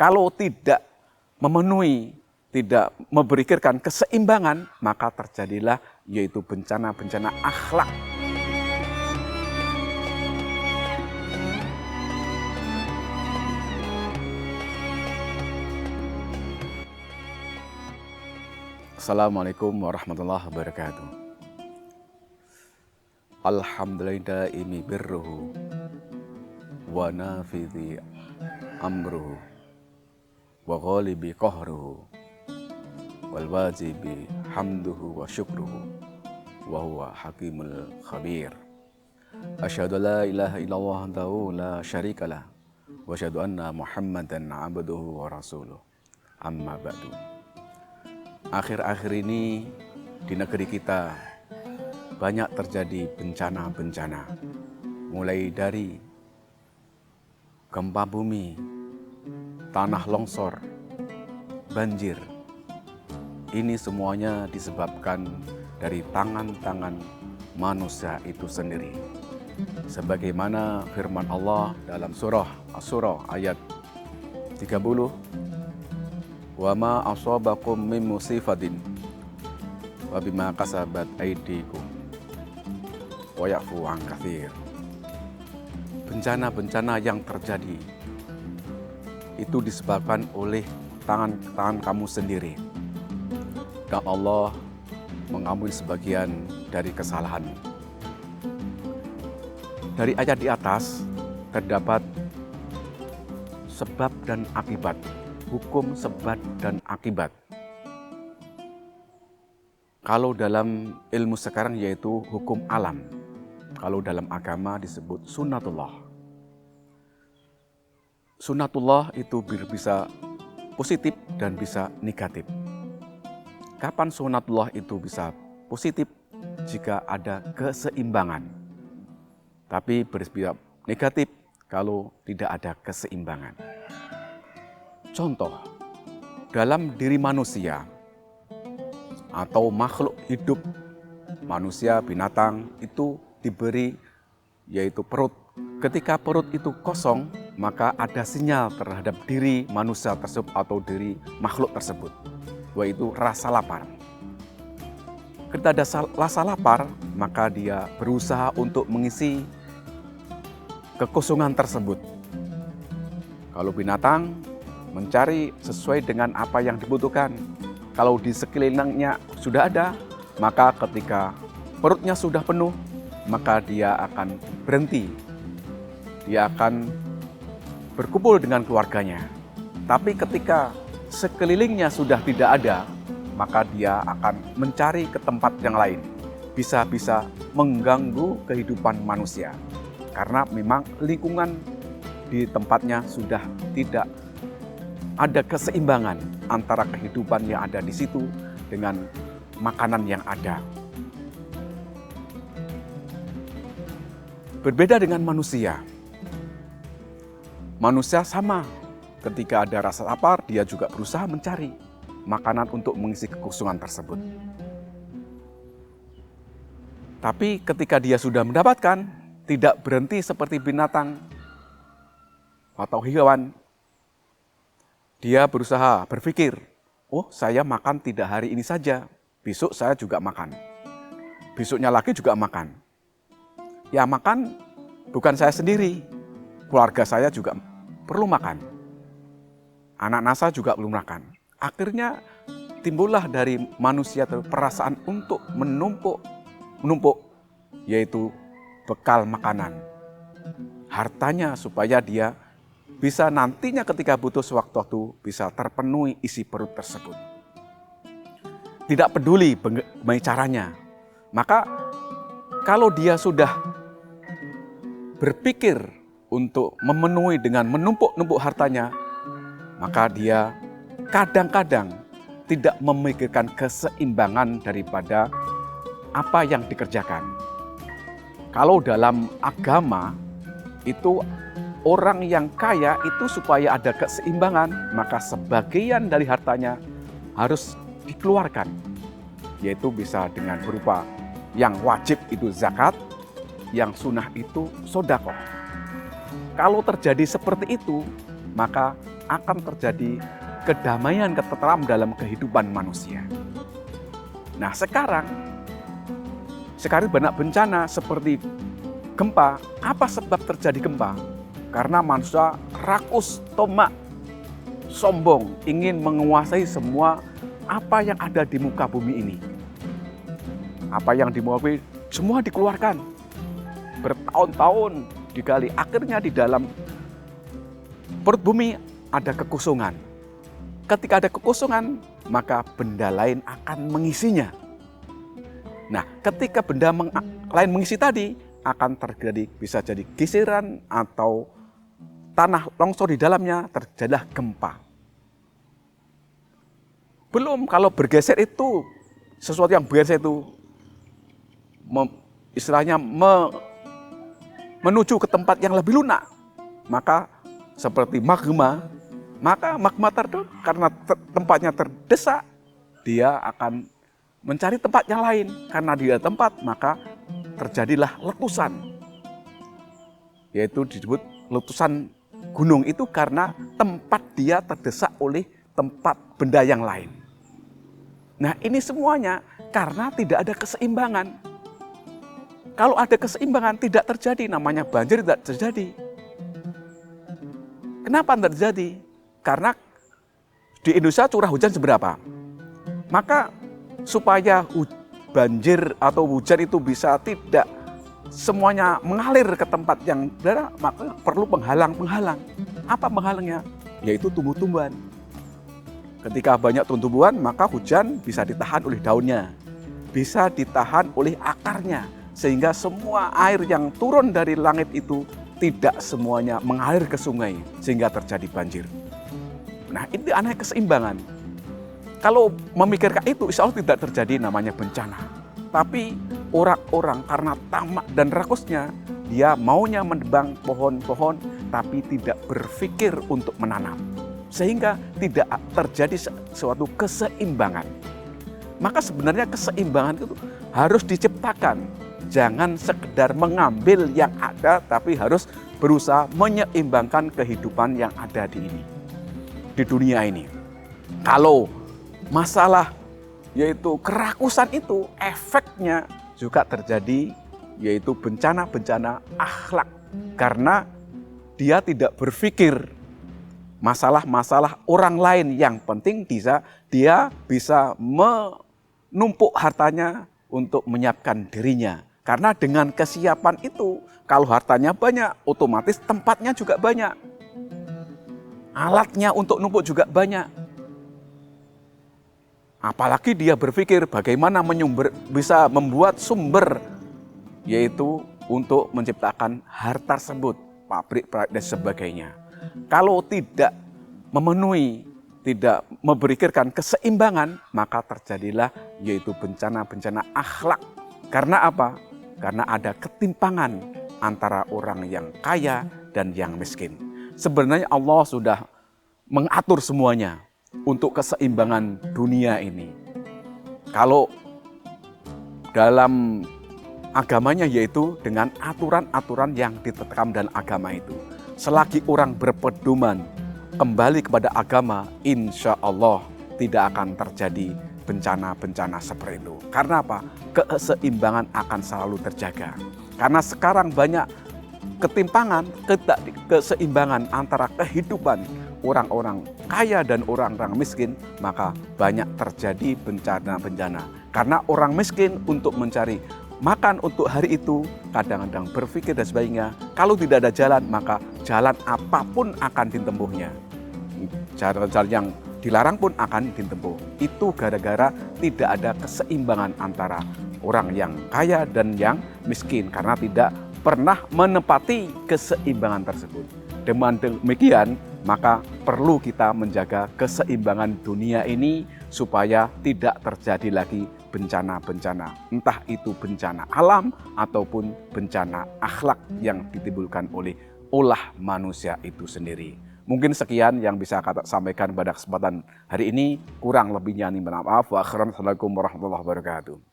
Kalau tidak memenuhi, tidak memberikan keseimbangan, maka terjadilah yaitu bencana-bencana akhlak. Assalamualaikum warahmatullahi wabarakatuh. Alhamdulillah imi birruhu wa nafidhi amruhu wa ghalibi qahruhu wal wajibi hamduhu wa syukruhu wa huwa hakimul khabir. Asyhadu la ilaha illallah wahdahu la syarikalah wa asyhadu anna Muhammadan abduhu wa rasuluh. Amma ba'du. Akhir-akhir ini di negeri kita banyak terjadi bencana-bencana, mulai dari gempa bumi, tanah longsor, banjir. Ini semuanya disebabkan dari tangan-tangan manusia itu sendiri. Sebagaimana firman Allah dalam surah Asy-Syura ayat 30, wa ma asabakum min musifatin wa bima kasabat aydikum wa ya'fu an katsir. Bencana-bencana yang terjadi itu disebabkan oleh tangan kamu sendiri, dan Allah mengampuni sebagian dari kesalahan. Dari ayat di atas terdapat sebab dan akibat, hukum sebab dan akibat. Kalau dalam ilmu sekarang yaitu hukum alam. Kalau dalam agama disebut sunnatullah. Sunnatullah itu bisa positif dan bisa negatif. Kapan sunnatullah itu bisa positif? Jika ada keseimbangan. Tapi bersifat negatif kalau tidak ada keseimbangan. Contoh, dalam diri manusia atau makhluk hidup, manusia, binatang itu diberi yaitu perut. Ketika perut itu kosong, maka ada sinyal terhadap diri manusia tersebut atau diri makhluk tersebut, yaitu rasa lapar. Ketika ada rasa lapar, maka dia berusaha untuk mengisi kekosongan tersebut. Kalau binatang mencari sesuai dengan apa yang dibutuhkan. Kalau di sekelilingnya sudah ada, maka ketika perutnya sudah penuh, maka dia akan berhenti. Dia akan berkumpul dengan keluarganya. Tapi ketika sekelilingnya sudah tidak ada, maka dia akan mencari ke tempat yang lain. Bisa-bisa mengganggu kehidupan manusia. Karena memang lingkungan di tempatnya sudah tidak ada keseimbangan antara kehidupan yang ada di situ dengan makanan yang ada. Berbeda dengan manusia. Manusia sama, ketika ada rasa lapar, dia juga berusaha mencari makanan untuk mengisi kekosongan tersebut. Tapi ketika dia sudah mendapatkan, tidak berhenti seperti binatang atau hewan. Dia berusaha berpikir, oh saya makan tidak hari ini saja, besok saya juga makan. Besoknya lagi juga makan. Ya makan bukan saya sendiri, keluarga saya juga perlu makan. Anak-anak saya juga perlu makan. Akhirnya timbullah dari manusia perasaan untuk menumpuk, yaitu bekal makanan. Hartanya supaya dia bisa nantinya ketika butuh sewaktu-waktu bisa terpenuhi isi perut tersebut. Tidak peduli bagaimana caranya. Maka kalau dia sudah berpikir untuk memenuhi dengan menumpuk-numpuk hartanya, maka dia kadang-kadang tidak memikirkan keseimbangan daripada apa yang dikerjakan. Kalau dalam agama itu orang yang kaya itu supaya ada keseimbangan, maka sebagian dari hartanya harus dikeluarkan, yaitu bisa dengan berupa yang wajib itu zakat, yang sunnah itu sedekah. Kalau terjadi seperti itu, maka akan terjadi kedamaian, ketenteraman dalam kehidupan manusia. Nah sekarang banyak bencana seperti gempa. Apa sebab terjadi gempa? Karena manusia rakus, tomak, sombong, ingin menguasai semua apa yang ada di muka bumi ini. Apa yang di muka bumi semua dikeluarkan. Bertahun-tahun digali. Akhirnya di dalam perut bumi ada kekosongan. Ketika ada kekosongan, maka benda lain akan mengisinya. Nah, ketika benda lain mengisi tadi, akan terjadi, bisa jadi geseran atau tanah longsor di dalamnya, terjadilah gempa. Belum kalau bergeser itu, sesuatu yang bergeser itu, istilahnya menuju ke tempat yang lebih lunak, maka seperti magma, maka magma karena tempatnya terdesak, dia akan mencari tempat yang lain. Karena dia tempat, maka terjadilah letusan. Yaitu disebut letusan gunung itu karena tempat dia terdesak oleh tempat benda yang lain. Nah ini semuanya karena tidak ada keseimbangan. Kalau ada keseimbangan tidak terjadi, namanya banjir tidak terjadi. Kenapa tidak terjadi? Karena di Indonesia curah hujan seberapa? Maka supaya banjir atau hujan itu bisa tidak semuanya mengalir ke tempat yang benar, maka perlu penghalang-penghalang. Apa penghalangnya? Yaitu tumbuh-tumbuhan. Ketika banyak tumbuh-tumbuhan, maka hujan bisa ditahan oleh daunnya, bisa ditahan oleh akarnya, sehingga semua air yang turun dari langit itu tidak semuanya mengalir ke sungai, sehingga terjadi banjir. Nah ini aneh keseimbangan. Kalau memikirkan itu, insya Allah tidak terjadi namanya bencana. Tapi orang-orang karena tamak dan rakusnya, dia maunya menebang pohon-pohon, tapi tidak berpikir untuk menanam. Sehingga tidak terjadi suatu keseimbangan. Maka sebenarnya keseimbangan itu harus diciptakan. Jangan sekedar mengambil yang ada, tapi harus berusaha menyeimbangkan kehidupan yang ada di dunia ini. Kalau masalah yaitu kerakusan itu, efeknya juga terjadi yaitu bencana-bencana akhlak. Karena dia tidak berpikir masalah-masalah orang lain, yang penting dia bisa menumpuk hartanya untuk menyiapkan dirinya. Karena dengan kesiapan itu, kalau hartanya banyak, otomatis tempatnya juga banyak. Alatnya untuk numpuk juga banyak. Apalagi dia berpikir bagaimana bisa membuat sumber, yaitu untuk menciptakan harta tersebut, pabrik dan sebagainya. Kalau tidak memenuhi, tidak memikirkan keseimbangan, maka terjadilah yaitu bencana-bencana akhlak. Karena apa? Karena ada ketimpangan antara orang yang kaya dan yang miskin. Sebenarnya Allah sudah mengatur semuanya untuk keseimbangan dunia ini. Kalau dalam agamanya yaitu dengan aturan-aturan yang ditetapkan dalam agama itu. Selagi orang berpedoman kembali kepada agama, insya Allah tidak akan terjadi bencana-bencana seperti itu. Karena apa? Keseimbangan akan selalu terjaga. Karena sekarang banyak ketimpangan, keseimbangan antara kehidupan orang-orang kaya dan orang-orang miskin, maka banyak terjadi bencana-bencana. Karena orang miskin untuk mencari makan untuk hari itu, kadang-kadang berpikir dan sebagainya, kalau tidak ada jalan, maka jalan apapun akan ditempuhnya. Jalan-jalan yang dilarang pun akan ditempuh. Itu gara-gara tidak ada keseimbangan antara orang yang kaya dan yang miskin, karena tidak pernah menepati keseimbangan tersebut. Dengan demikian, maka perlu kita menjaga keseimbangan dunia ini supaya tidak terjadi lagi bencana-bencana, entah itu bencana alam ataupun bencana akhlak yang ditimbulkan oleh ulah manusia itu sendiri. Mungkin sekian yang bisa saya sampaikan pada kesempatan hari ini. Kurang lebihnya mohon maaf. Wassalamualaikum warahmatullahi wabarakatuh.